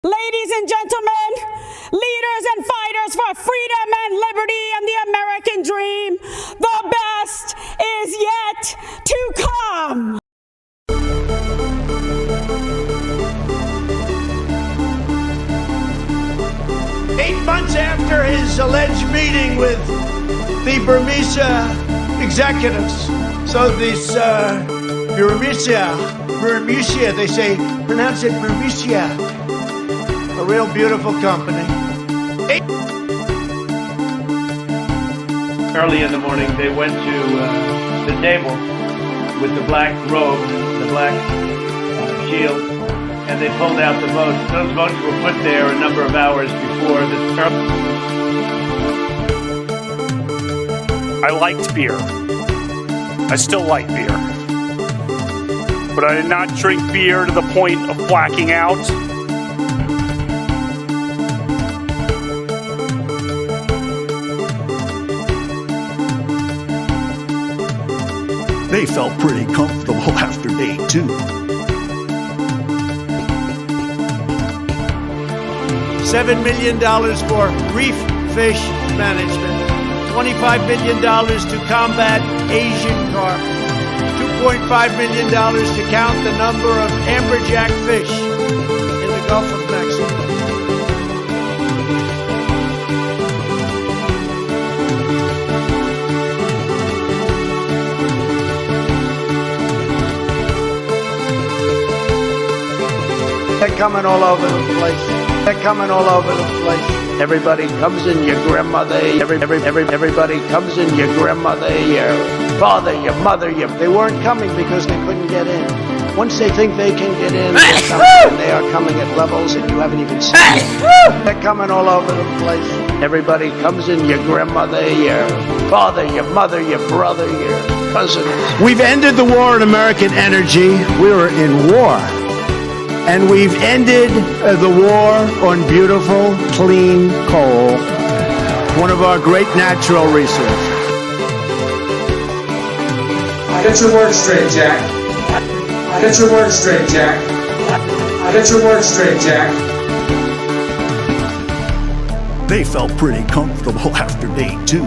Ladies and gentlemen, leaders and fighters for freedom and liberty and the American dream, the best is yet to come. 8 months after his alleged meeting with the Burmese executives. So this Burmese, they say, pronounce it Burmese, a real beautiful company. Early in the morning, they went to the table with the black robe, the black shield, and they pulled out the votes. Those votes were put there a number of hours before the term. I liked beer. I still like beer. But I did not drink beer to the point of blacking out. They felt pretty comfortable after day 2. $7 million for reef fish management. $25 million to combat Asian carp. $2.5 million to count the number of amberjack fish in the Gulf of Mexico. They're coming all over the place. They're coming all over the place. Everybody comes in, your grandmother, everybody comes in, your grandmother, your father, your mother, they weren't coming because they couldn't get in. Once they think they can get in, they are coming at levels that you haven't even seen. They're coming all over the place. Everybody comes in, your grandmother, your father, your mother, your brother, your cousins. We've ended the war on American energy. We were in war. And we've ended the war on beautiful, clean coal, one of our great natural resources. Get your words straight, Jack. Get your words straight, Jack. Get your words straight, Jack. They felt pretty comfortable after day 2.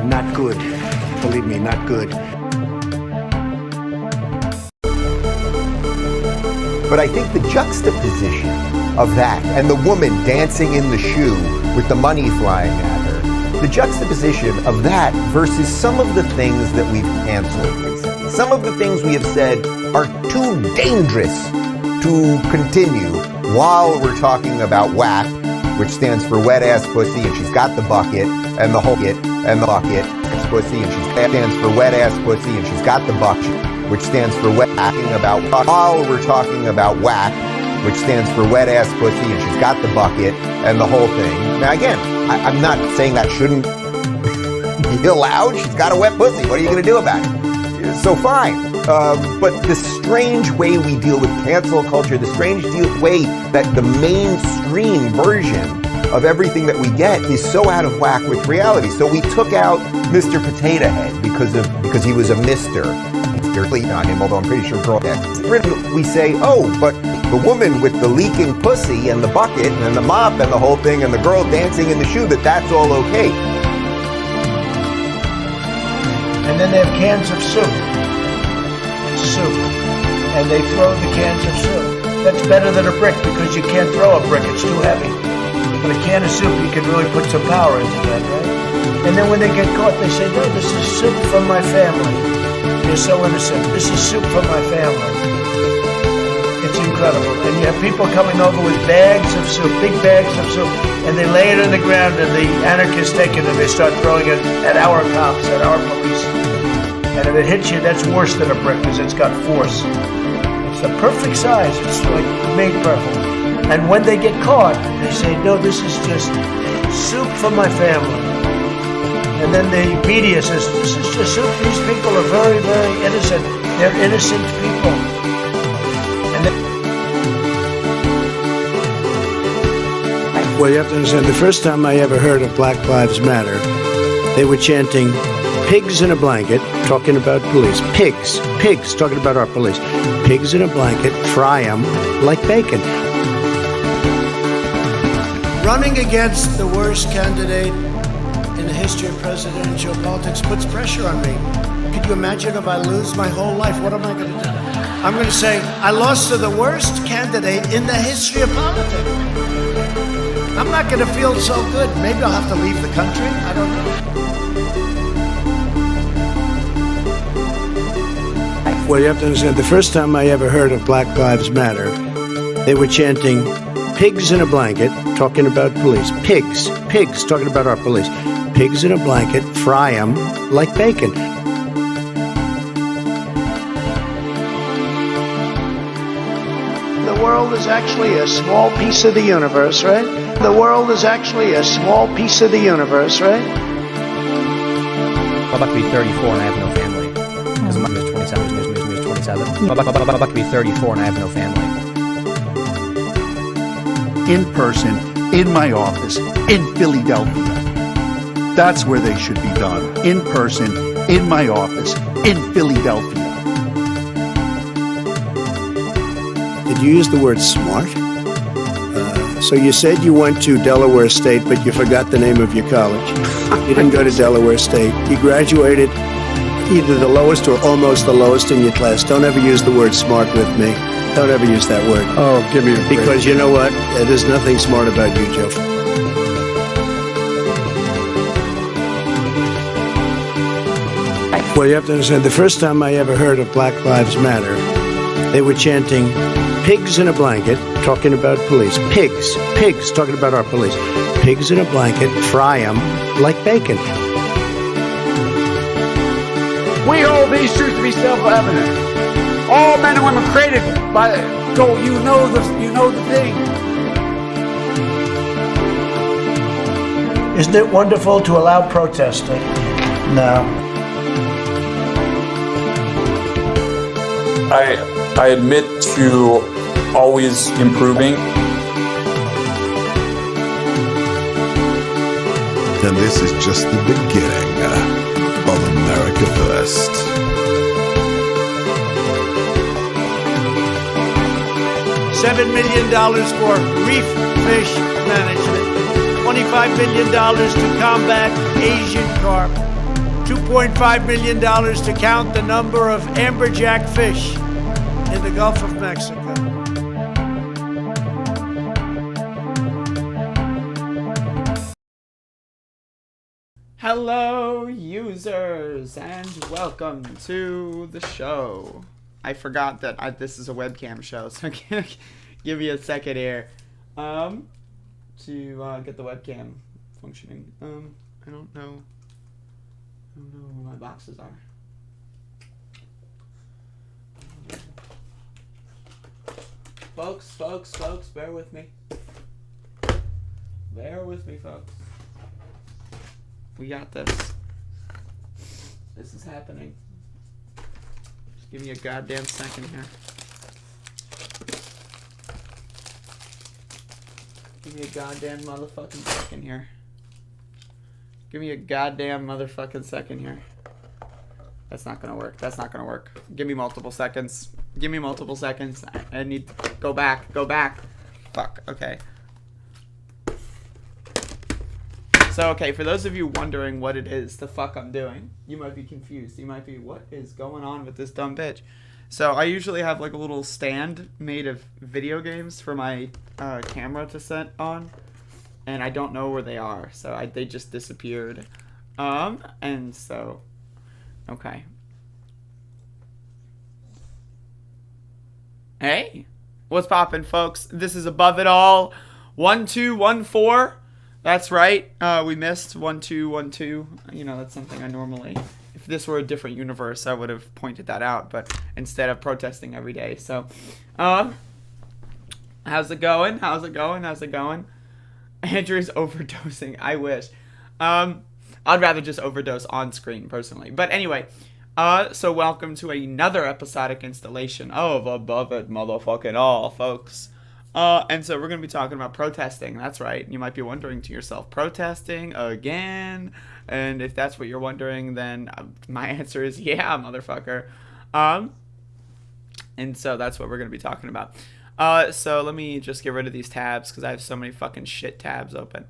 Not good. Believe me, not good. But I think the juxtaposition of that and the woman dancing in the shoe with the money flying at her, the juxtaposition of that versus some of the things that we've canceled recently, some of the things we have said are too dangerous to continue while we're talking about WAP, which stands for wet ass pussy, and she's got the bucket and the whole it and the bucket pussy, and she stands for wet ass pussy, and she's got the bucket, which stands for while we're talking about WAC, which stands for wet ass pussy, and she's got the bucket and the whole thing. Now again, I'm not saying that shouldn't be allowed. She's got a wet pussy. What are you going to do about it? So fine. But the strange way we deal with cancel culture, the strange way that the mainstream version of everything that we get is so out of whack with reality. So we took out Mr. Potato Head because he was a Mr. on him, although I'm pretty sure girl that we say, oh, but the woman with the leaking pussy and the bucket and the mop and the whole thing and the girl dancing in the shoe, that's all okay. And then they have cans of soup, and they throw the cans of soup. That's better than a brick because you can't throw a brick, it's too heavy. But a can of soup, you can really put some power into that, right? And then when they get caught, they say, no, this is soup from my family. You're so innocent. This is soup from my family. It's incredible. And you have people coming over with bags of soup, big bags of soup, and they lay it on the ground, and the anarchists take it and they start throwing it at our cops, at our police. And if it hits you, that's worse than a brick because it's got force. It's the perfect size. It's like made perfect. And when they get caught, they say, no, this is just soup from my family. And then the media says, this is just soup. These people are very, very innocent. They're innocent people. And well, you have to understand, the first time I ever heard of Black Lives Matter, they were chanting, pigs in a blanket, talking about police. Pigs, talking about our police. Pigs in a blanket, fry them like bacon. Running against the worst candidate in the history of presidential politics puts pressure on me. Could you imagine if I lose my whole life? What am I going to do? I'm going to say, I lost to the worst candidate in the history of politics. I'm not going to feel so good. Maybe I'll have to leave the country. I don't know. Well, you have to understand, the first time I ever heard of Black Lives Matter, they were chanting, pigs in a blanket, talking about police. Pigs, talking about our police. Pigs in a blanket, fry them like bacon. The world is actually a small piece of the universe, right? The world is actually a small piece of the universe, right? I'm about to be 34 and I have no family. Because I'm 27, 27. I'm about to be 34 and I have no family. In person, in my office, in Philadelphia. That's where they should be done. In person, in my office, in Philadelphia. Did you use the word smart? So you said you went to Delaware State, but you forgot the name of your college. You didn't go to Delaware State. You graduated either the lowest or almost the lowest in your class. Don't ever use the word smart with me. Don't ever use that word. Oh, give me a break. Because you know what? There's nothing smart about you, Joe. Well, you have to understand, the first time I ever heard of Black Lives Matter, they were chanting, pigs in a blanket, talking about police. Pigs, talking about our police. Pigs in a blanket, fry them like bacon. We hold these truths to be self-evident. All men and women created by you know the thing. Isn't it wonderful to allow protesting? No. I admit to always improving. And this is just the beginning of America First. $7 million for reef fish management. $25 million to combat Asian carp. $2.5 million to count the number of amberjack fish in the Gulf of Mexico. Hello, users, and welcome to the show. I forgot that this is a webcam show, so give me a second here to get the webcam functioning. I don't know where my boxes are. Folks, bear with me. Bear with me, folks. We got this. This is happening. Just give me a goddamn second here. Give me a goddamn motherfucking second here. Give me a goddamn motherfucking second here. That's not gonna work. That's not gonna work. Give me multiple seconds. Give me multiple seconds. I need to go back. Go back. Fuck. Okay. So, okay, for those of you wondering what it is the fuck I'm doing, you might be confused. You might be, what is going on with this dumb bitch? So, I usually have like a little stand made of video games for my camera to set on. And I don't know where they are. So, they just disappeared. And so, okay. Hey, what's poppin', folks? This is Above It All 1214. That's right. We missed 1212. You know, that's something I normally, if this were a different universe, I would have pointed that out, but instead of protesting every day. So, how's it going? How's it going? How's it going? Andrew's overdosing. I wish. I'd rather just overdose on screen personally. But anyway, so welcome to another episodic installation of Above It Motherfucking All, folks. And so we're going to be talking about protesting. That's right. You might be wondering to yourself, protesting again? And if that's what you're wondering, then my answer is yeah, motherfucker. And so that's what we're going to be talking about. So let me just get rid of these tabs because I have so many fucking shit tabs open.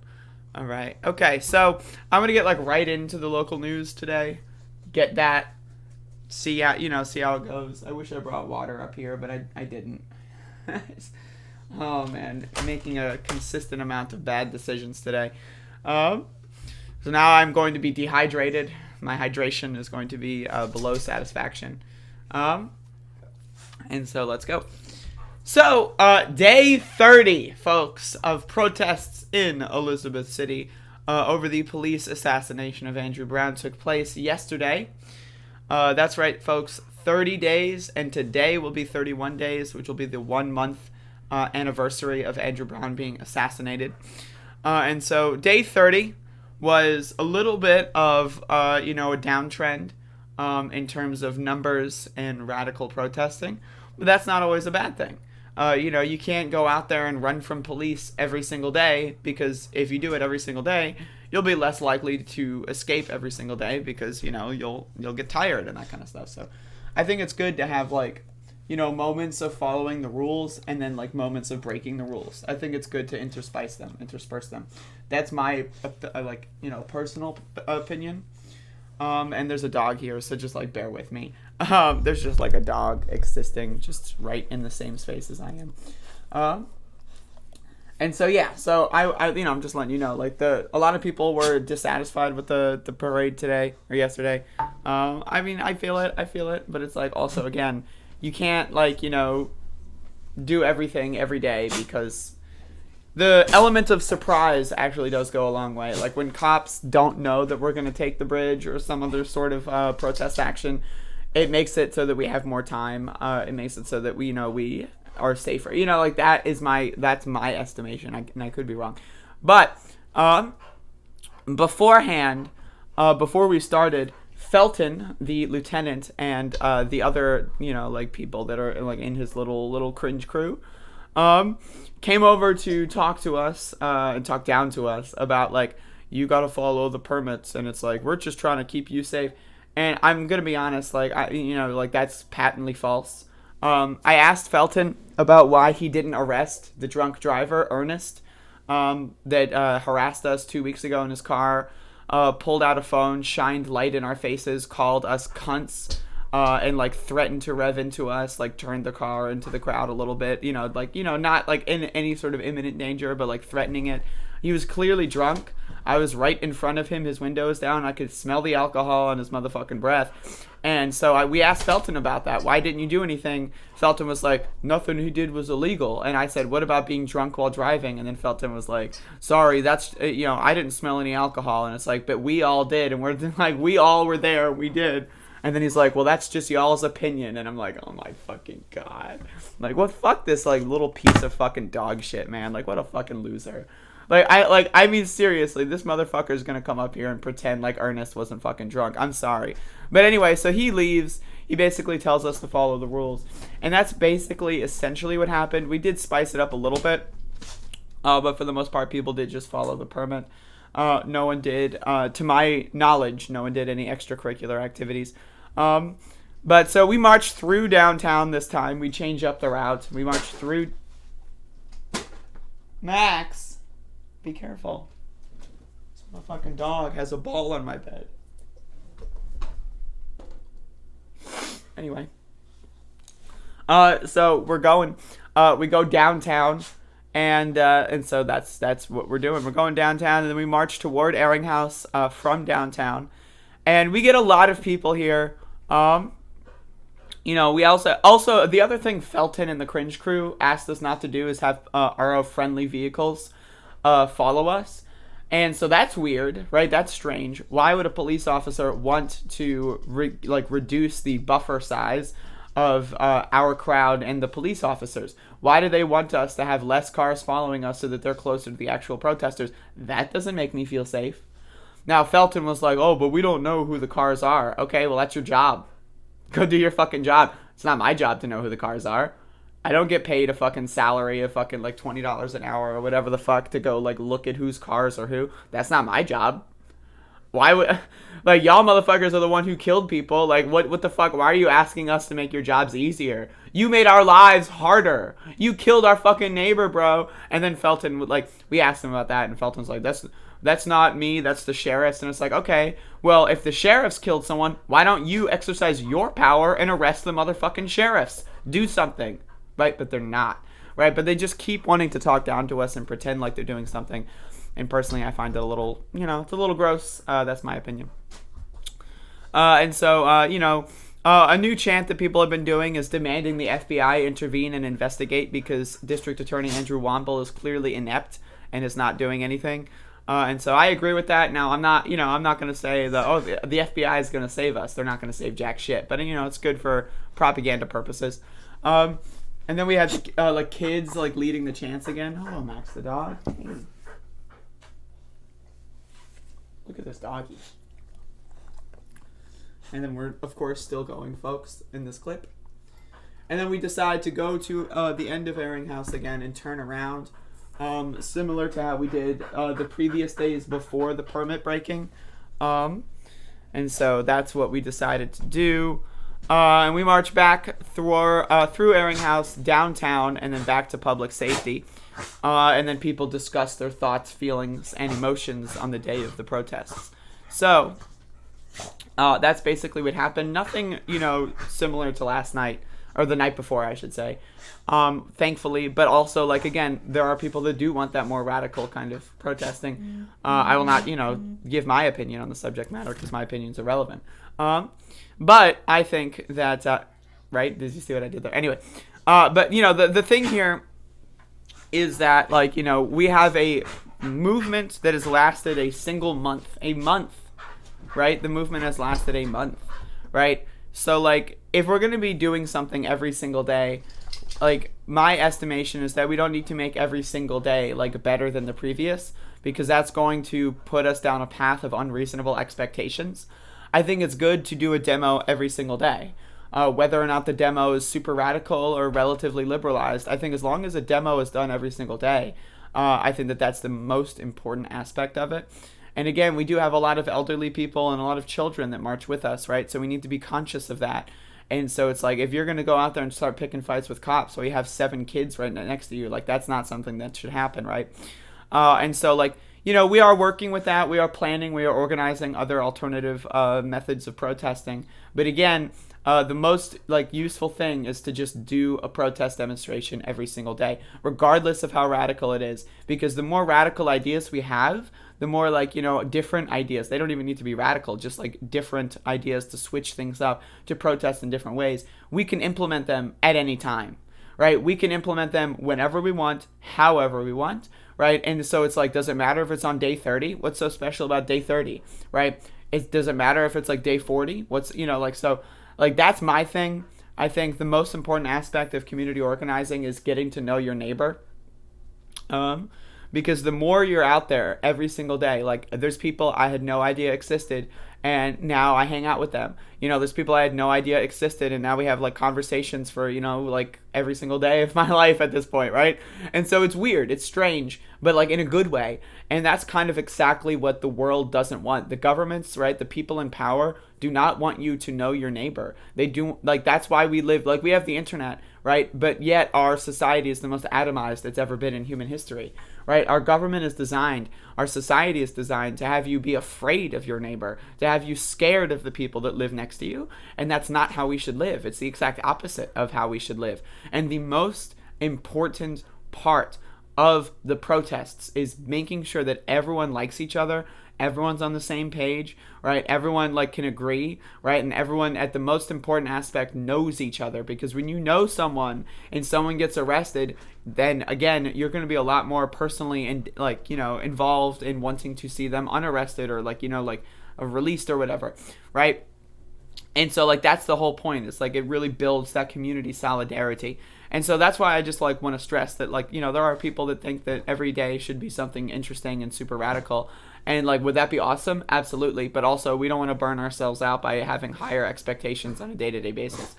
All right. Okay, so I'm going to get like right into the local news today. Get that. See how it goes. I wish I brought water up here, but I didn't. Oh man, making a consistent amount of bad decisions today. So now I'm going to be dehydrated. My hydration is going to be below satisfaction. And so let's go. So day 30, folks, of protests in Elizabeth City over the police assassination of Andrew Brown took place yesterday. That's right, folks. 30 days, and today will be 31 days, which will be the 1 month anniversary of Andrew Brown being assassinated. And so day 30 was a little bit of, a downtrend in terms of numbers and radical protesting. But that's not always a bad thing. You can't go out there and run from police every single day, because if you do it every single day, you'll be less likely to escape every single day because, you'll get tired and that kind of stuff. So I think it's good to have, moments of following the rules and then, moments of breaking the rules. I think it's good to intersperse them. That's my, personal opinion. And there's a dog here, so just, bear with me. There's just, a dog existing just right in the same space as I am. And so, yeah, so I'm just letting you know, a lot of people were dissatisfied with the parade today or yesterday. I feel it, but it's also, again, you can't do everything every day, because the element of surprise actually does go a long way. When cops don't know that we're going to take the bridge or some other sort of protest action, it makes it so that we have more time. It makes it so that we are safer. That's my estimation. And I could be wrong. But beforehand, before we started, Felton, the lieutenant, and the other, people that are in his little cringe crew, came over to talk to us and talk down to us about you got to follow the permits, and it's we're just trying to keep you safe. And I'm gonna be honest, that's patently false. I asked Felton about why he didn't arrest the drunk driver, Ernest, that harassed us 2 weeks ago in his car, pulled out a phone, shined light in our faces, called us cunts, and threatened to rev into us, turned the car into the crowd a little bit, not in any sort of imminent danger, but threatening it. He was clearly drunk. I was right in front of him. His window was down. I could smell the alcohol on his motherfucking breath. And so we asked Felton about that. Why didn't you do anything? Felton was like, nothing he did was illegal. And I said, what about being drunk while driving? And then Felton was like, sorry, that's, I didn't smell any alcohol. And it's but we all did. And we're we all were there. We did. And then he's like, well, that's just y'all's opinion. And I'm like, oh my fucking God. What, fuck this, little piece of fucking dog shit, man. What a fucking loser. I mean, seriously, this motherfucker is gonna come up here and pretend Ernest wasn't fucking drunk. I'm sorry. But anyway, so he leaves. He basically tells us to follow the rules. And that's basically essentially what happened. We did spice it up a little bit. But for the most part, people did just follow the permit. No one did, to my knowledge, no one did any extracurricular activities. But so we marched through downtown this time. We changed up the route. We marched through... Max! Be careful. This motherfucking dog has a ball on my bed. Anyway. So we're going. We go downtown, and so that's what we're doing. We're going downtown, and then we march toward Ehringhaus from downtown, and we get a lot of people here. We also the other thing Felton and the Cringe crew asked us not to do is have our friendly vehicles follow us. And so that's weird, right? That's strange. Why would a police officer want to reduce the buffer size of our crowd and the police officers? Why do they want us to have less cars following us so that they're closer to the actual protesters? That doesn't make me feel safe. Now, Felton was like, oh, but we don't know who the cars are. Okay, well, that's your job. Go do your fucking job. It's not my job to know who the cars are. I don't get paid a fucking salary of fucking like $20 an hour or whatever the fuck to go like look at whose cars are who. That's not my job. Why would, like, y'all motherfuckers are the one who killed people. Like, what the fuck? Why are you asking us to make your jobs easier? You made our lives harder. You killed our fucking neighbor, bro. And then Felton would, like, we asked him about that, and Felton's like, that's not me, that's the sheriffs. And it's like, okay, well, if the sheriffs killed someone, why don't you exercise your power and arrest the motherfucking sheriffs? Do something, right? But they're not, right? But they just keep wanting to talk down to us and pretend like they're doing something. And personally, I find it a little, it's a little gross. That's my opinion. And so, a new chant that people have been doing is demanding the FBI intervene and investigate because District Attorney Andrew Womble is clearly inept and is not doing anything. And so I agree with that. Now, I'm not going to say that, the FBI is going to save us. They're not going to save jack shit. But, it's good for propaganda purposes. And then we had, kids, leading the chants again. Hello, Max the dog. Hey. Look at this doggy. And then we're, of course, still going, folks, in this clip. And then we decide to go to the end of Airing House again and turn around. Similar to how we did the previous days before the permit breaking. And so that's what we decided to do. And we march back through Airing House, downtown, and then back to public safety. And then people discuss their thoughts, feelings, and emotions on the day of the protests. So, that's basically what happened. Nothing, similar to last night, or the night before, I should say. Thankfully, but also, again, there are people that do want that more radical kind of protesting. I will not, give my opinion on the subject matter, because my opinion's irrelevant. But I think that, right? Did you see what I did there? Anyway, but, the thing here is that, we have a movement that has lasted a single month. A month, right? The movement has lasted a month, right? So, if we're going to be doing something every single day, my estimation is that we don't need to make every single day, better than the previous, because that's going to put us down a path of unreasonable expectations. I think it's good to do a demo every single day. Whether or not the demo is super radical or relatively liberalized, I think as long as a demo is done every single day, I think that that's the most important aspect of it. And again, we do have a lot of elderly people and a lot of children that march with us, right? So we need to be conscious of that. And so it's if you're going to go out there and start picking fights with cops, so you have 7 kids right next to you, that's not something that should happen, right? And so we are working with that. We are planning. We are organizing other alternative methods of protesting. But again, the most useful thing is to just do a protest demonstration every single day, regardless of how radical it is. Because the more radical ideas we have, the more different ideas. They don't even need to be radical, just different ideas to switch things up, to protest in different ways. We can implement them at any time, right? We can implement them whenever we want, however we want, right? And so it's does it matter if it's on day 30? What's so special about day 30, right? It doesn't matter if it's day 40. What's, so that's my thing. I think the most important aspect of community organizing is getting to know your neighbor. Because the more you're out there every single day, there's people I had no idea existed, and now I hang out with them. There's people I had no idea existed, and now we have conversations for, every single day of my life at this point, right? And so it's weird, it's strange, but in a good way. And that's kind of exactly what the world doesn't want. The governments, right, the people in power do not want you to know your neighbor. They do, that's why we live, we have the internet, right? But yet our society is the most atomized it's ever been in human history, right? Our government is designed, our society is designed to have you be afraid of your neighbor, to have you scared of the people that live next to you. And that's not how we should live. It's the exact opposite of how we should live. And the most important part of the protests is making sure that everyone likes each other, everyone's on the same page, right? Everyone can agree, right? And everyone at the most important aspect knows each other, because when you know someone and someone gets arrested, then again, you're going to be a lot more personally and involved in wanting to see them unarrested or released or whatever, right? And so that's the whole point. It's it really builds that community solidarity. And so that's why I just want to stress that there are people that think that every day should be something interesting and super radical. And would that be awesome? Absolutely. But also we don't want to burn ourselves out by having higher expectations on a day-to-day basis.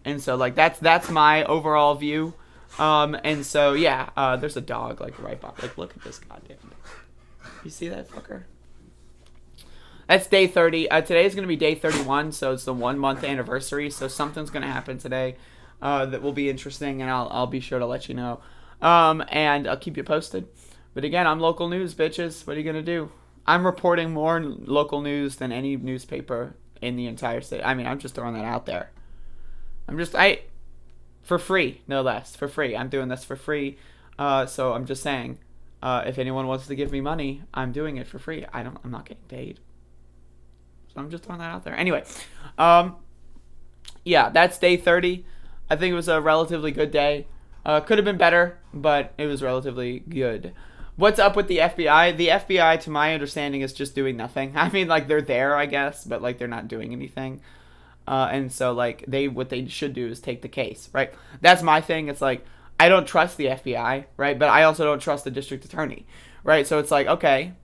And so like that's my overall view. And so yeah, there's a dog like right by. Like look at this goddamn dog. You see that fucker? That's day 30. Today is going to be day 31, so it's the 1 month anniversary. So something's going to happen today that will be interesting, and I'll be sure to let you know. And I'll keep you posted. But again, I'm local news, bitches. What are you going to do? I'm reporting more local news than any newspaper in the entire state. I mean, I'm just throwing that out there. For free, no less. For free. I'm doing this for free. So I'm just saying, if anyone wants to give me money, I'm doing it for free. I'm not getting paid. So I'm just throwing that out there. Anyway, yeah, that's day 30. I think it was a relatively good day. Could have been better, but it was relatively good. What's up with the FBI? The FBI, to my understanding, is just doing nothing. I mean, like, they're there, I guess, but, like, they're not doing anything. And so, like, what they should do is take the case, right? That's my thing. It's like, I don't trust the FBI, right? But I also don't trust the district attorney, right? So it's like, okay,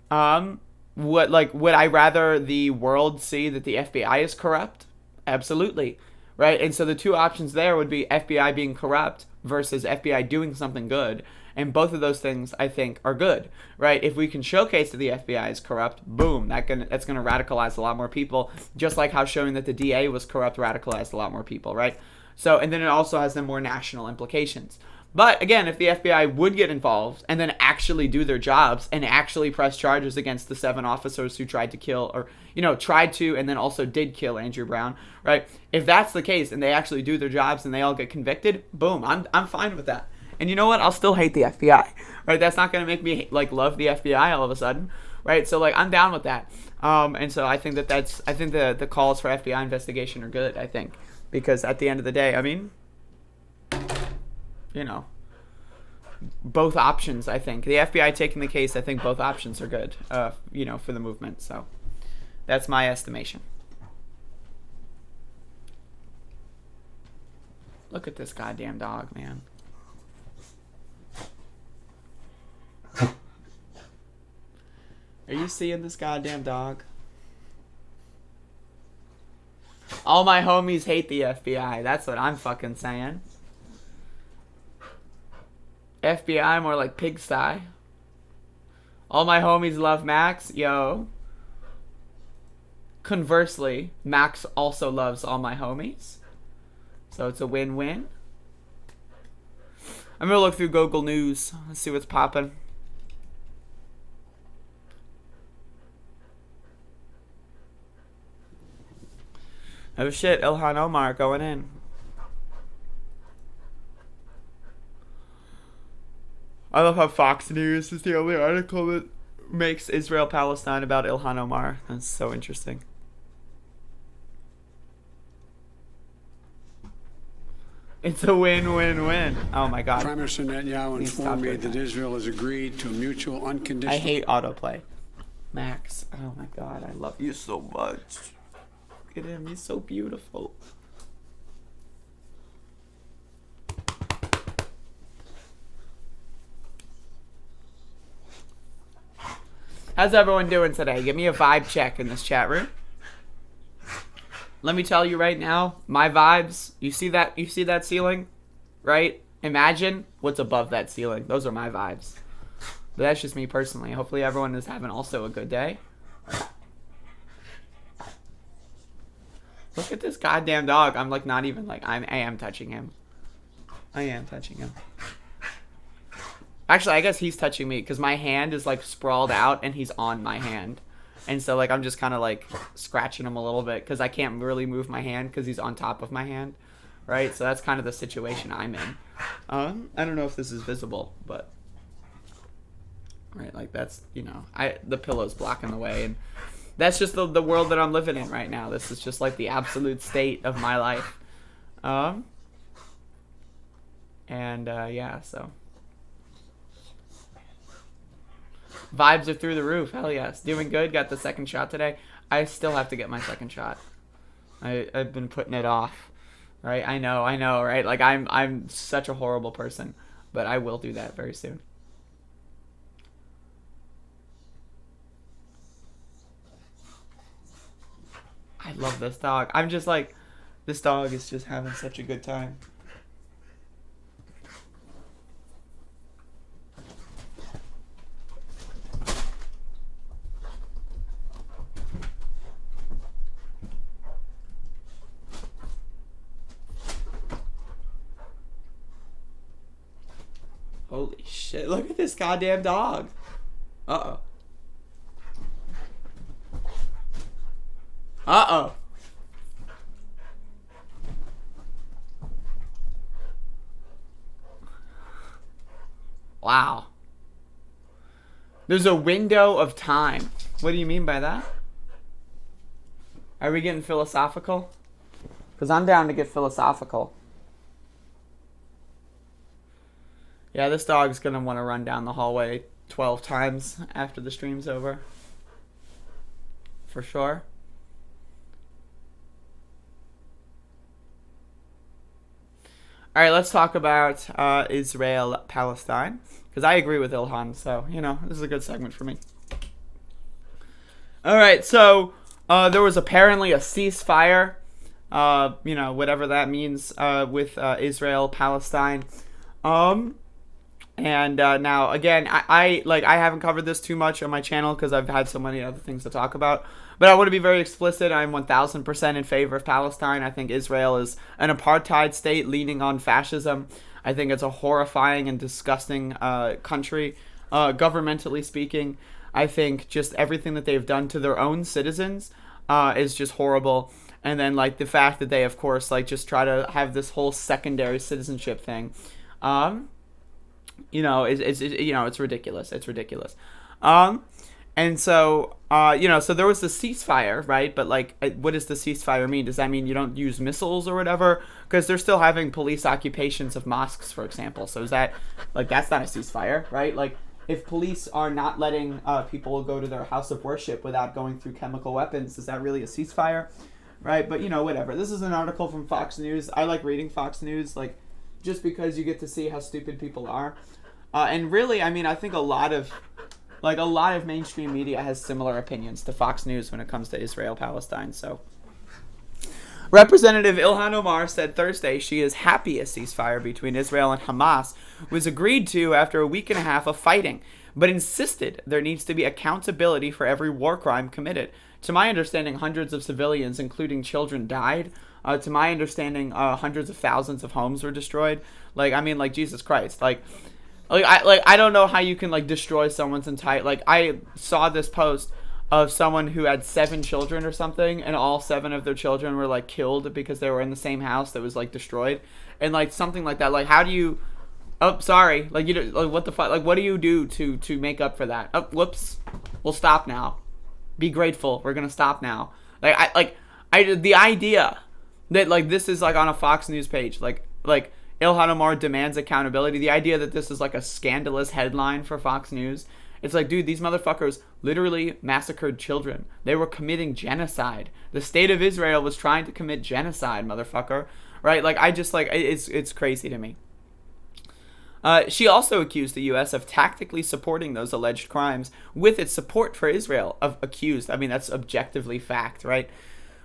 would I rather the world see that the FBI is corrupt? Absolutely, right? And so the two options there would be FBI being corrupt versus FBI doing something good. And both of those things, I think, are good, right? If we can showcase that the FBI is corrupt, boom, that's going to radicalize a lot more people, just like how showing that the DA was corrupt radicalized a lot more people, right? So, and then it also has then more national implications. But again, if the FBI would get involved and then actually do their jobs and actually press charges against the 7 officers who tried to kill, or, tried to and then also did kill Andrew Brown, right? If that's the case and they actually do their jobs and they all get convicted, boom, I'm fine with that. And you know what? I'll still hate the FBI, right? That's not going to make me love the FBI all of a sudden, right? So I'm down with that. And so I think the calls for FBI investigation are good, I think, because at the end of the day, I mean, both options, I think. The FBI taking the case, I think both options are good, for the movement. So that's my estimation. Look at this goddamn dog, man. Are you seeing this goddamn dog? All my homies hate the FBI. That's what I'm fucking saying. FBI more like pigsty. All my homies love Max. Yo. Conversely, Max also loves all my homies. So it's a win-win. I'm gonna look through Google News. Let's see what's popping. Oh shit, Ilhan Omar going in. I love how Fox News is the only article that makes Israel-Palestine about Ilhan Omar. That's so interesting. It's a win-win-win. Oh my god. Prime Minister Netanyahu informed me that Israel has agreed to a mutual unconditional... I hate autoplay. Max, oh my god, I love you so much. Look at him, he's so beautiful. How's everyone doing today? Give me a vibe check in this chat room. Let me tell you right now, my vibes, you see that ceiling? Right? Imagine what's above that ceiling. Those are my vibes. But that's just me personally. Hopefully everyone is having also a good day. Look at this goddamn dog. I'm not even I am touching him. I am touching him. Actually, I guess he's touching me because my hand is sprawled out and he's on my hand. And so I'm just kind of scratching him a little bit because I can't really move my hand because he's on top of my hand. Right? So that's kind of the situation I'm in. I don't know if this is visible, but right, that's, the pillow's blocking the way, and that's just the world that I'm living in right now. This is just the absolute state of my life. Yeah, so vibes are through the roof. Hell yes. Doing good. Got the second shot today. I still have to get my second shot. I've been putting it off. Right? I know, right? I'm such a horrible person, but I will do that very soon. I love this dog. I'm just This dog is just having such a good time. Holy shit, look at this goddamn dog. Uh-oh. Uh-oh. Wow. There's a window of time. What do you mean by that? Are we getting philosophical? Because I'm down to get philosophical. Yeah, this dog's going to want to run down the hallway 12 times after the stream's over. For sure. All right, let's talk about Israel-Palestine. Because I agree with Ilhan, so, you know, this is a good segment for me. All right, so there was apparently a ceasefire, you know, whatever that means, with Israel-Palestine. And now, again, I haven't covered this too much on my channel because I've had so many other things to talk about. But I want to be very explicit. I'm 1,000% in favor of Palestine. I think Israel is an apartheid state leaning on fascism. I think it's a horrifying and disgusting country, governmentally speaking. I think just everything that they've done to their own citizens is just horrible. And then, like, the fact that they, of course, like, just try to have this whole secondary citizenship thing. You know, it's ridiculous. It's ridiculous. And so, you know, so there was the ceasefire, right? But, like, what does the ceasefire mean? Does that mean you don't use missiles or whatever? Because they're still having police occupations of mosques, for example. So is that, like, that's not a ceasefire, right? Like, if police are not letting people go to their house of worship without going through chemical weapons, is that really a ceasefire? Right? But, you know, whatever. This is an article from Fox News. I like reading Fox News, like, just because you get to see how stupid people are. And really, I mean, I think a lot of mainstream media has similar opinions to Fox News when it comes to Israel-Palestine. So, Representative Ilhan Omar said Thursday she is happy a ceasefire between Israel and Hamas was agreed to after a week and a half of fighting, but insisted there needs to be accountability for every war crime committed. To my understanding, hundreds of civilians, including children, died. To my understanding, hundreds of thousands of homes were destroyed. Like, I mean, like, Jesus Christ. I don't know how you can, like, destroy someone's entire... Like, I saw this post of someone who had 7 children or something, and all 7 of their children were, like, killed because they were in the same house that was, like, destroyed. And, like, something like that. Like, how do you... Oh, sorry. Like, you like, what the fuck? Like, what do you do to make up for that? Oh, whoops. We'll stop now. Be grateful. We're gonna stop now. The idea that, like, this is, like, on a Fox News page, like Ilhan Omar demands accountability. The idea that this is, like, a scandalous headline for Fox News. It's like, dude, these motherfuckers literally massacred children. They were committing genocide. The state of Israel was trying to commit genocide, motherfucker. Right? Like, I just, like, it's crazy to me. She also accused the U.S. of tactically supporting those alleged crimes with its support for Israel. Accused. I mean, that's objectively fact, right?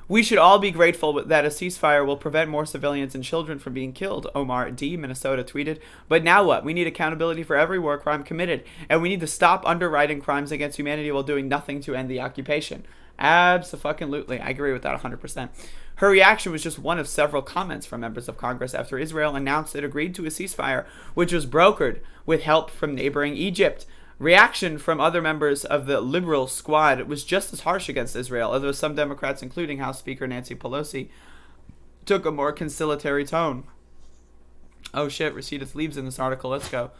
We should all be grateful that a ceasefire will prevent more civilians and children from being killed, Omar D., Minnesota, tweeted. But now what? We need accountability for every war crime committed, and we need to stop underwriting crimes against humanity while doing nothing to end the occupation. Abso-fucking-lutely. I agree with that 100%. Her reaction was just one of several comments from members of Congress after Israel announced it agreed to a ceasefire, which was brokered with help from neighboring Egypt. Reaction from other members of the liberal squad was just as harsh against Israel, although some Democrats, including House Speaker Nancy Pelosi, took a more conciliatory tone. Oh shit, Rashida leaves in this article. Let's go.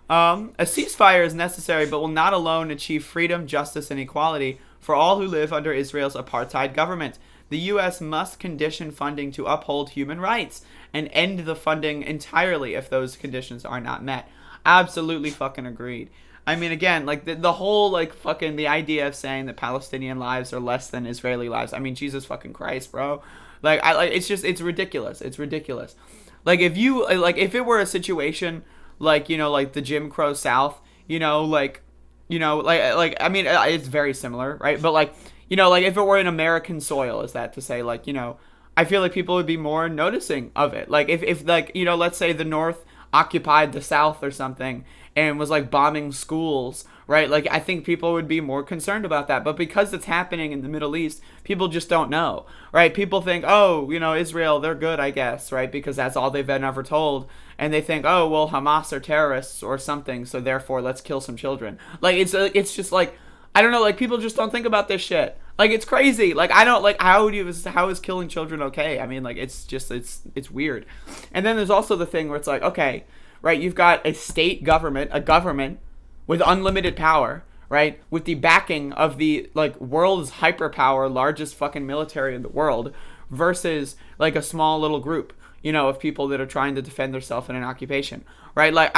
A ceasefire is necessary, but will not alone achieve freedom, justice, and equality for all who live under Israel's apartheid government. The U.S. must condition funding to uphold human rights and end the funding entirely if those conditions are not met. Absolutely fucking agreed. I mean, again, like, the whole, like, fucking, the idea of saying that Palestinian lives are less than Israeli lives. I mean, Jesus fucking Christ, bro. Like, it's just, it's ridiculous. It's ridiculous. Like, if it were a situation, like, you know, like the Jim Crow South, I mean, it's very similar, right? But, like, you know, like, if it were in American soil, is that to say, like, you know, I feel like people would be more noticing of it. Like if like, you know, let's say the North occupied the South or something and was like bombing schools, right? Like I think people would be more concerned about that. But because it's happening in the Middle East, people just don't know, right? People think, oh, you know, Israel, they're good, I guess, right? Because that's all they've been ever told. And they think, oh, well, Hamas are terrorists or something, so therefore let's kill some children. Like it's just like, I don't know, like people just don't think about this shit. Like it's crazy. Like I don't like how is killing children okay? I mean, like it's just it's weird. And then there's also the thing where it's like, okay, right, you've got a state government, a government with unlimited power, right? With the backing of the like world's hyperpower, largest fucking military in the world versus like a small little group, you know, of people that are trying to defend themselves in an occupation, right? Like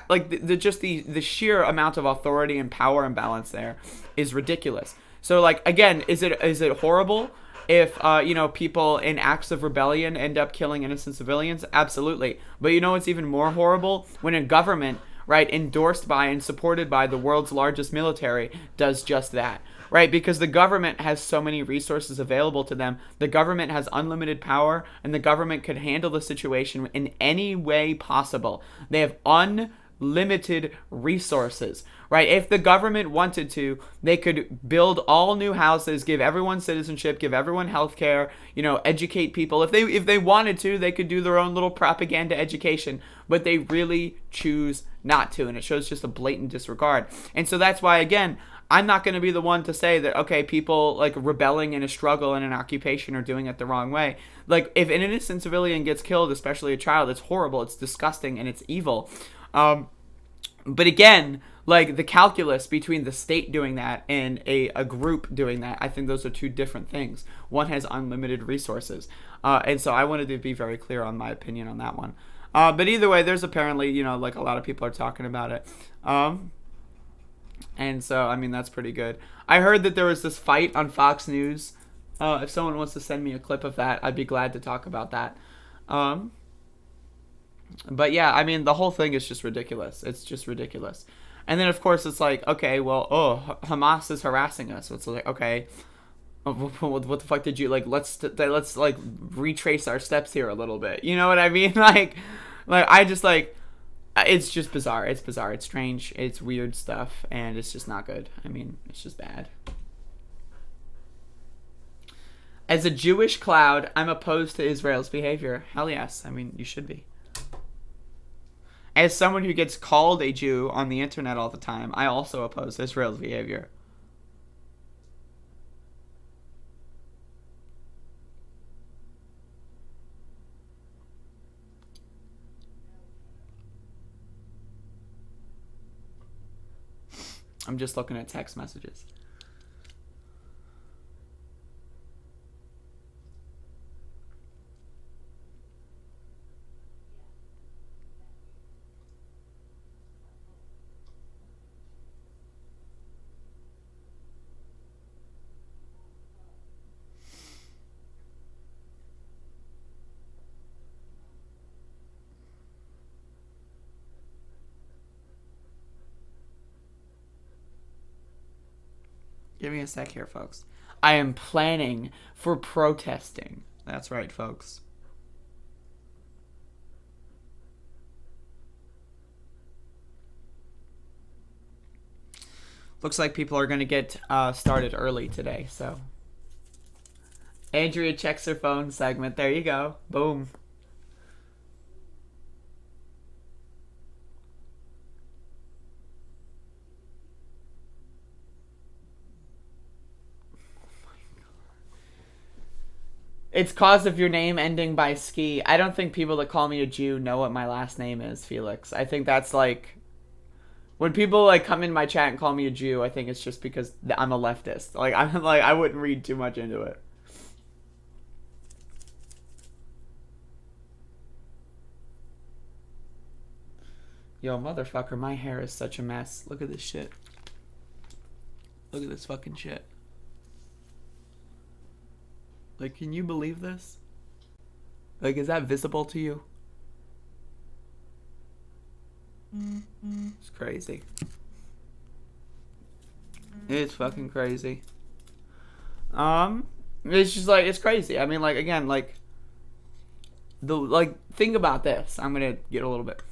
the sheer amount of authority and power imbalance there is ridiculous. So like again, is it horrible if you know, people in acts of rebellion end up killing innocent civilians? Absolutely. But you know what's even more horrible? When a government, right, endorsed by and supported by the world's largest military does just that. Right, because the government has so many resources available to them. The government has unlimited power, and the government could handle the situation in any way possible. They have unlimited resources, right? If the government wanted to, they could build all new houses, give everyone citizenship, give everyone healthcare, you know, educate people. If they wanted to, they could do their own little propaganda education, but they really choose not to, and it shows just a blatant disregard. And so that's why, again, I'm not going to be the one to say that, okay, people like rebelling in a struggle in an occupation are doing it the wrong way. Like if an innocent civilian gets killed, especially a child, it's horrible, it's disgusting, and it's evil. But again, like the calculus between the state doing that and a group doing that, I think those are two different things. One has unlimited resources. And so I wanted to be very clear on my opinion on that one. But either way, there's apparently, you know, like a lot of people are talking about it. And so, I mean, that's pretty good. I heard that there was this fight on Fox News. If someone wants to send me a clip of that, I'd be glad to talk about that. But yeah, I mean, the whole thing is just ridiculous. It's just ridiculous. And then, of course, it's like, okay, well, Hamas is harassing us. So it's like, okay, what the fuck did you, like, let's like, retrace our steps here a little bit. You know what I mean? Like, I just, like... It's just bizarre. It's bizarre. It's strange. It's weird stuff. And it's just not good. I mean, it's just bad. As a Jewish cloud, I'm opposed to Israel's behavior. Hell yes. I mean, you should be. As someone who gets called a Jew on the internet all the time, I also oppose Israel's behavior. I'm just looking at text messages. Give me a sec here, folks. I am planning for protesting. That's right, folks. Looks like people are going to get started early today, so. Andrea checks her phone segment. There you go. Boom. It's cause of your name ending by ski. I don't think people that call me a Jew know what my last name is, Felix. I think that's like... When people like come in my chat and call me a Jew, I think it's just because I'm a leftist. Like, I'm like, I wouldn't read too much into it. Yo, motherfucker, my hair is such a mess. Look at this shit. Look at this fucking shit. Like, can you believe this? Like, is that visible to you? It's crazy. It's fucking crazy. It's just like, it's crazy. I mean, like, again, like, think about this. I'm gonna get a little bit.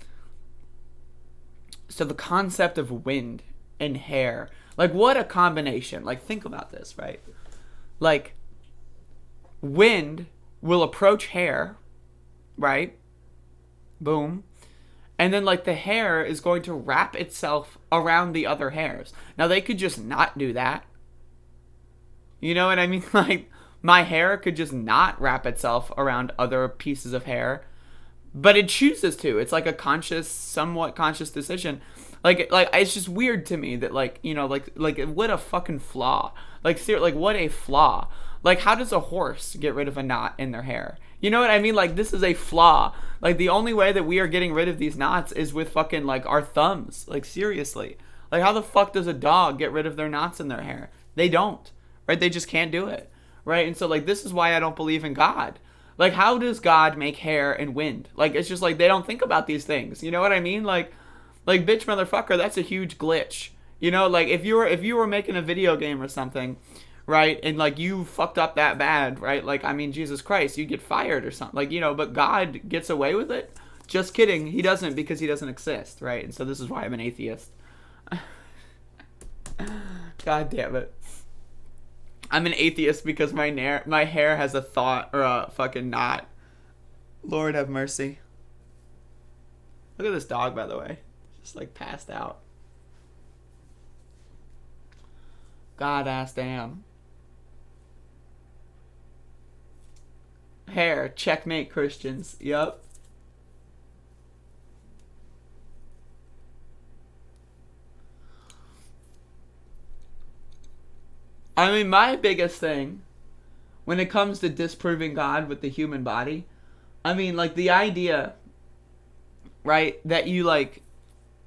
So the concept of wind and hair, like, what a combination. Like, think about this, right? Like, wind will approach hair, right? Boom. And then, like, the hair is going to wrap itself around the other hairs. Now, they could just not do that. You know what I mean? Like, my hair could just not wrap itself around other pieces of hair. But it chooses to. It's like a conscious, somewhat conscious decision. Like it's just weird to me that, like, you know, like what a fucking flaw. Like, seriously, like, what a flaw. Like, how does a horse get rid of a knot in their hair? You know what I mean? Like, this is a flaw. Like, the only way that we are getting rid of these knots is with fucking, like, our thumbs. Like, seriously. Like, how the fuck does a dog get rid of their knots in their hair? They don't. Right? They just can't do it. Right? And so, like, this is why I don't believe in God. Like, how does God make hair and wind? Like, it's just like they don't think about these things. You know what I mean? Like bitch motherfucker, that's a huge glitch. You know, like, if you were making a video game or something, right, and, like, you fucked up that bad, right? Like, I mean, Jesus Christ, you get fired or something. Like, you know, but God gets away with it? Just kidding. He doesn't, because he doesn't exist, right? And so this is why I'm an atheist. God damn it. I'm an atheist because my hair has a thought or a fucking knot. Lord have mercy. Look at this dog, by the way. Just, like, passed out. God ass damn. Hair, checkmate Christians. Yup. I mean, my biggest thing when it comes to disproving God with the human body, I mean, like, the idea, right, that you, like,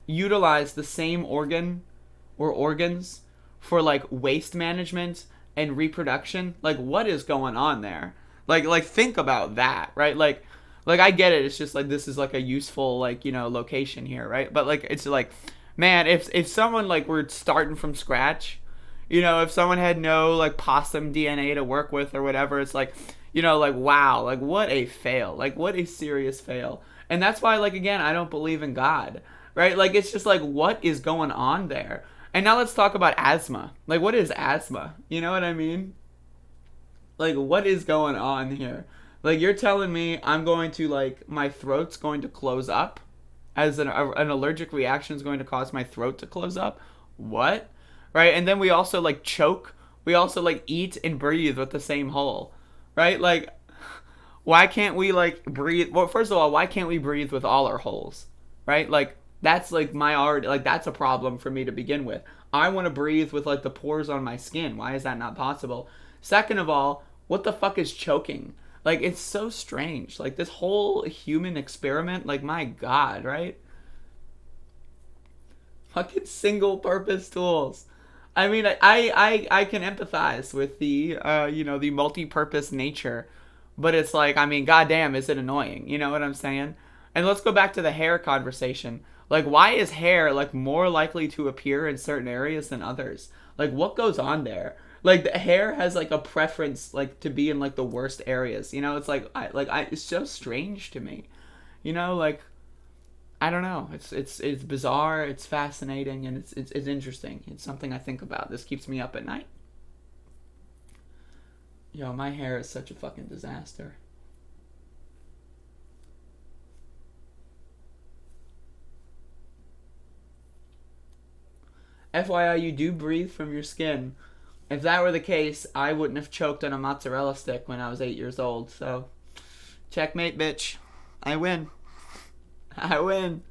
utilize the same organ or organs for, like, waste management and reproduction. Like, what is going on there? Like think about that, right? Like I get it. It's just like, this is like a useful, like, you know, location here, right? But, like, it's like, man, if someone, like, were starting from scratch, you know, if someone had no, like, possum DNA to work with or whatever, it's like, you know, like, wow, like, what a fail. Like, what a serious fail. And that's why, like, again, I don't believe in God, right? Like, it's just like, what is going on there? And now let's talk about asthma. Like, what is asthma? You know what I mean? Like, what is going on here? Like, you're telling me I'm going to, like, my throat's going to close up? As an allergic reaction is going to cause my throat to close up? What? Right? And then we also, like, choke. We also, like, eat and breathe with the same hole. Right? Like, why can't we, like, breathe? Well, first of all, why can't we breathe with all our holes? Right? Like, that's, like, that's a problem for me to begin with. I want to breathe with, like, the pores on my skin. Why is that not possible? Second of all, what the fuck is choking? Like, it's so strange. Like, this whole human experiment, like, my God, right? Fucking single-purpose tools. I mean, I can empathize with the, you know, the multi-purpose nature. But it's like, I mean, goddamn, is it annoying? You know what I'm saying? And let's go back to the hair conversation. Like, why is hair, like, more likely to appear in certain areas than others? Like, what goes on there? Like, the hair has, like, a preference, like, to be in, like, the worst areas. You know, it's like, it's so strange to me. You know, like, I don't know. It's bizarre. It's fascinating, and it's interesting. It's something I think about. This keeps me up at night. Yo, my hair is such a fucking disaster. FYI, you do breathe from your skin. If that were the case, I wouldn't have choked on a mozzarella stick when I was 8 years old. So, checkmate, bitch. I win. I win.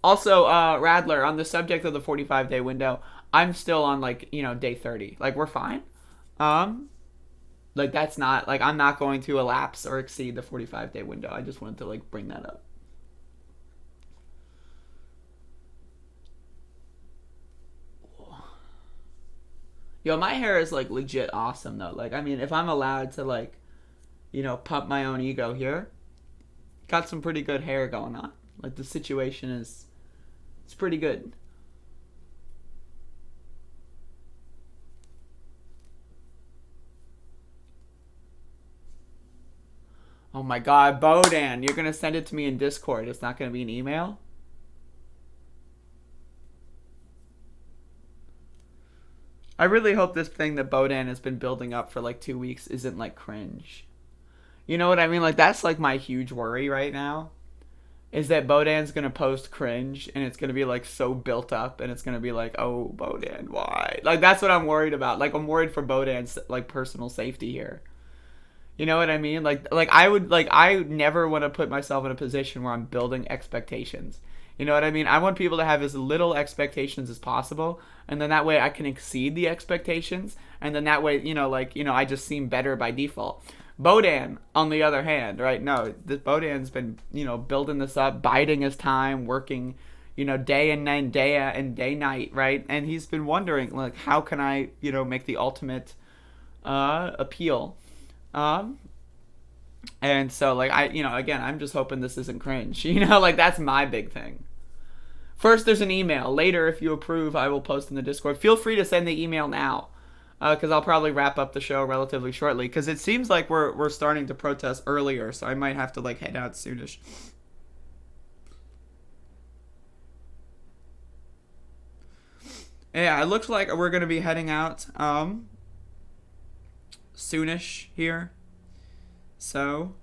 Also, Radler, on the subject of the 45-day window, I'm still on, like, you know, day 30. Like, we're fine. Like, that's not, like, I'm not going to elapse or exceed the 45-day window. I just wanted to, like, bring that up. Yo, my hair is, like, legit awesome, though. Like, I mean, if I'm allowed to, like, you know, pump my own ego here, got some pretty good hair going on. Like, the situation is, it's pretty good. Oh my God, Bodan, you're gonna send it to me in Discord. It's not gonna be an email? I really hope this thing that Bodan has been building up for like 2 weeks isn't like cringe. You know what I mean? Like, that's like my huge worry right now. Is that Bodan's gonna post cringe and it's gonna be like so built up and it's gonna be like, oh, Bodan, why? Like, that's what I'm worried about. Like, I'm worried for Bodan's like personal safety here. You know what I mean? I never want to put myself in a position where I'm building expectations. You know what I mean? I want people to have as little expectations as possible, and then that way I can exceed the expectations, and then that way, I just seem better by default. Bodan, on the other hand, right? No, Bodan's been, building this up, biding his time, working, day and night, day night, right? And he's been wondering, like, how can I, make the ultimate appeal? And so, like, again, I'm just hoping this isn't cringe. Like, that's my big thing. First, there's an email. Later, if you approve, I will post in the Discord. Feel free to send the email now, because I'll probably wrap up the show relatively shortly, because it seems like we're starting to protest earlier, so I might have to, like, head out soonish. Yeah, it looks like we're going to be heading out, soonish here. So,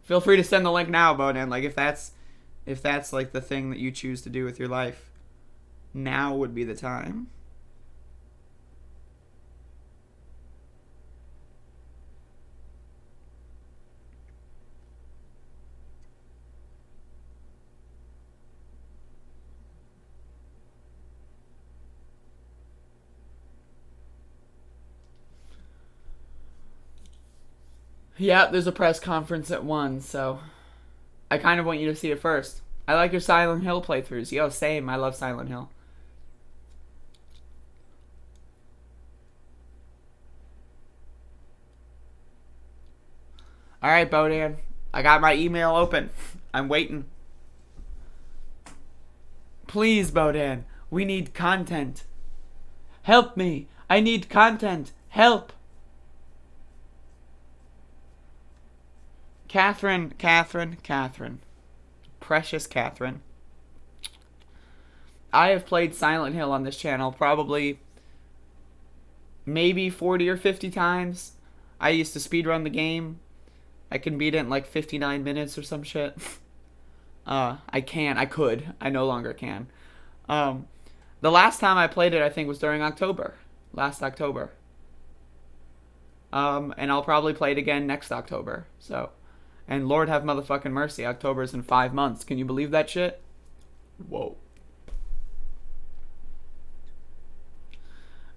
feel free to send the link now, Bodan. Like, if that's like the thing that you choose to do with your life, now would be the time. Yeah, there's a press conference at 1, so I kind of want you to see it first. I like your Silent Hill playthroughs. Yo, same. I love Silent Hill. Alright, Bodan. I got my email open. I'm waiting. Please, Bodan. We need content. Help me. I need content. Help. Catherine. Precious Catherine. I have played Silent Hill on this channel probably maybe 40 or 50 times. I used to speedrun the game. I can beat it in like 59 minutes or some shit. I could. I no longer can. The last time I played it, I think, was during October. Last October. And I'll probably play it again next October. So, and Lord have motherfucking mercy, October's in 5 months. Can you believe that shit? Whoa.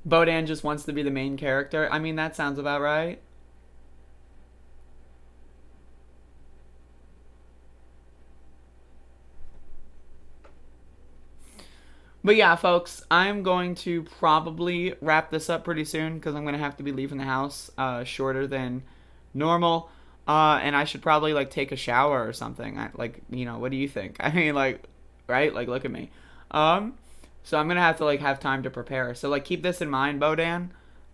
Bodan just wants to be the main character. I mean, that sounds about right. But yeah, folks, I'm going to probably wrap this up pretty soon because I'm going to have to be leaving the house shorter than normal. And I should probably, like, take a shower or something. What do you think? I mean, like, right? Like, look at me. So I'm going to have to, like, have time to prepare. So, like, keep this in mind, Bodan.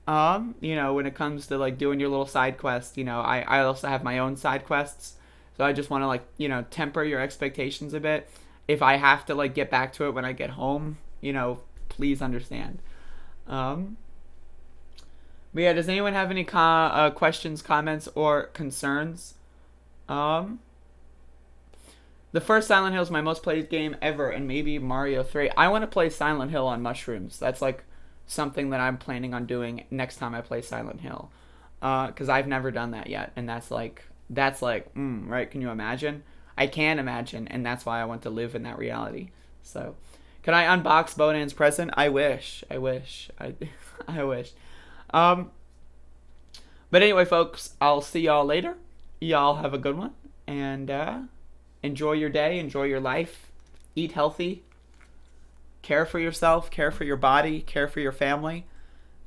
When it comes to, like, doing your little side quests, I also have my own side quests. So I just want to, like, temper your expectations a bit. If I have to, like, get back to it when I get home, please understand. But yeah, does anyone have any questions, comments, or concerns? The first Silent Hill is my most played game ever, and maybe Mario 3. I want to play Silent Hill on mushrooms. That's, like, something that I'm planning on doing next time I play Silent Hill. Because I've never done that yet, and that's like, right? Can you imagine? I can imagine, and that's why I want to live in that reality. So, can I unbox Bodan's present? I wish. I wish. But anyway, folks, I'll see y'all later. Y'all have a good one, and enjoy your day, enjoy your life, eat healthy, care for yourself, care for your body, care for your family,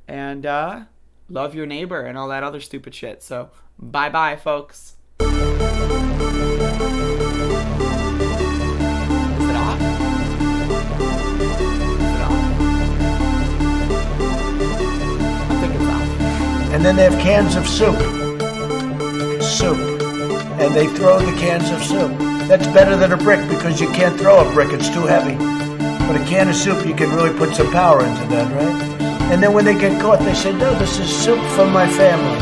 and love your neighbor and all that other stupid shit. So, bye-bye, folks. Is it off? And then they have cans of soup. soup, and they throw the cans of soup. That's better than a brick because you can't throw a brick, it's too heavy. But a can of soup, you can really put some power into that, right? And then when they get caught, they say, no, this is soup for my family.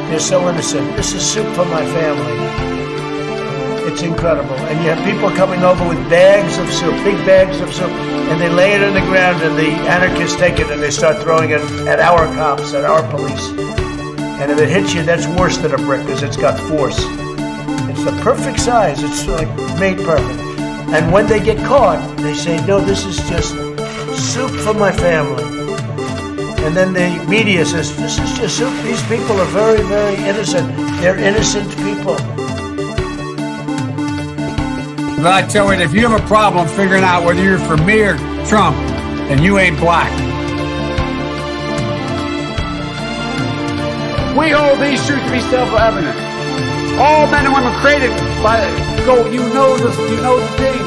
They're so innocent. This is soup for my family. It's incredible. And you have people coming over with bags of soup, big bags of soup, and they lay it on the ground, and the anarchists take it and they start throwing it at our cops, at our police. And if it hits you, that's worse than a brick because it's got force. It's the perfect size. It's like made perfect. And when they get caught, they say, no, this is just soup for my family. And then the media says, this is just soup. These people are very, very innocent. They're innocent people. But I tell you, if you have a problem figuring out whether you're for me or Trump, then you ain't black. We hold these truths to be self-evident. All men and women created by you know the thing.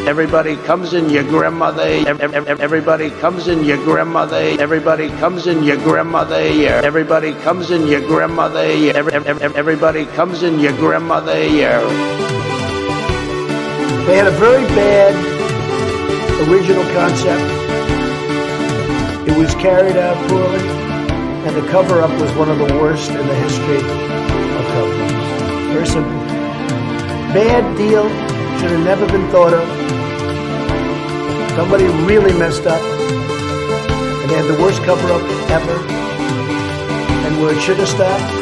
Everybody comes in your grandmother. Everybody comes in your grandmother. Everybody comes in your grandmother. Everybody comes in your grandmother. Everybody comes in your grandmother. They had a very bad original concept. It was carried out poorly, and the cover-up was one of the worst in the history of cover-ups. Very simple. Bad deal, should have never been thought of. Somebody really messed up, and they had the worst cover-up ever. And where it should have stopped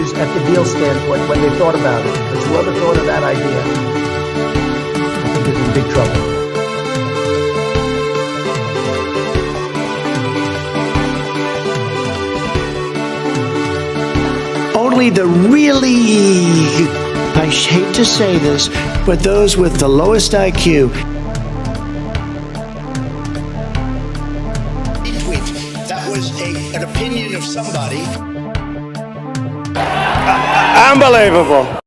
is at the deal standpoint when they thought about it. Because whoever thought of that idea, I think is in big trouble. Only the really, I hate to say this, but those with the lowest IQ. That was an opinion of somebody. Unbelievable.